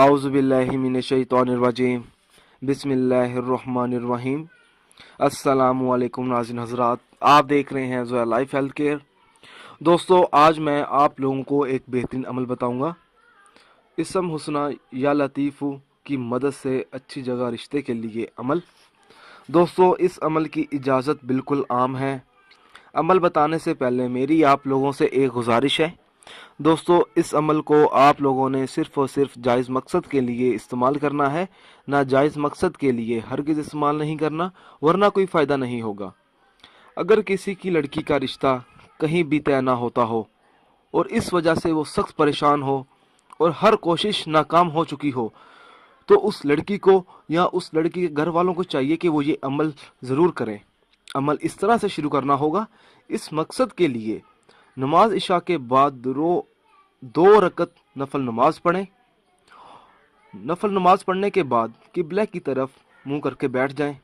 आउज़ुबिल्लाहि मिनश्शैतानिर्रजीम बिस्मिल्लाहिर्रहमानिर्रहीम। अस्सलामु अलैकुम नाज़रीन हज़रात, आप देख रहे हैं ज़ोया लाइफ हेल्थ केयर। दोस्तों, आज मैं आप लोगों को एक बेहतरीन अमल बताऊंगा। इसम हुस्ना या लतीफ़ू की मदद से अच्छी जगह रिश्ते के लिए अमल। दोस्तों, इस अमल की इजाज़त बिल्कुल आम है। अमल बताने से पहले मेरी आप लोगों से एक गुजारिश है। दोस्तों, इस अमल को आप लोगों ने सिर्फ़ और सिर्फ जायज़ मकसद के लिए इस्तेमाल करना है, नाजायज़ मकसद के लिए हरगिज़ इस्तेमाल नहीं करना, वरना कोई फ़ायदा नहीं होगा। अगर किसी की लड़की का रिश्ता कहीं भी तय ना होता हो और इस वजह से वो सख्त परेशान हो और हर कोशिश नाकाम हो चुकी हो, तो उस लड़की को या उस लड़की के घर वालों को चाहिए कि वो ये अमल ज़रूर करें। अमल इस तरह से शुरू करना होगा। इस मकसद के लिए नमाज इशा के बाद 2 रकत नफल नमाज पढ़ें। नफल नमाज पढ़ने के बाद किबला की तरफ मुंह करके बैठ जाएं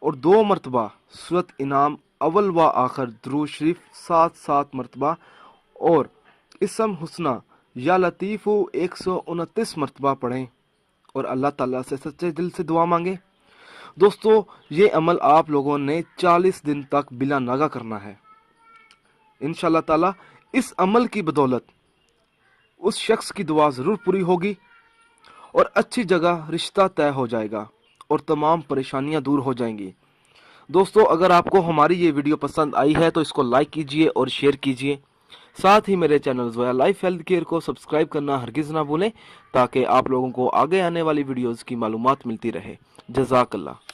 और 2 मरतबा सूरत इनाम अव्वल व आखिर दुरूद शरीफ 7 मरतबा और इसम हुस्ना या लतीफ़ू 129 मरतबा पढ़ें और अल्लाह ताला से सच्चे दिल से दुआ मांगे। दोस्तों, ये अमल आप लोगों ने 40 दिन तक बिला नागा करना है। इंशाअल्लाह ताला इस अमल की बदौलत उस शख्स की दुआ ज़रूर पूरी होगी और अच्छी जगह रिश्ता तय हो जाएगा और तमाम परेशानियां दूर हो जाएंगी। दोस्तों, अगर आपको हमारी ये वीडियो पसंद आई है तो इसको लाइक कीजिए और शेयर कीजिए। साथ ही मेरे channel Zoya life health care को सब्सक्राइब करना हरगिज़ ना भूलें, ताकि आप लोगों को आगे आने वाली वीडियोज़ की मालूमात मिलती रहे। जज़ाकल्लाह।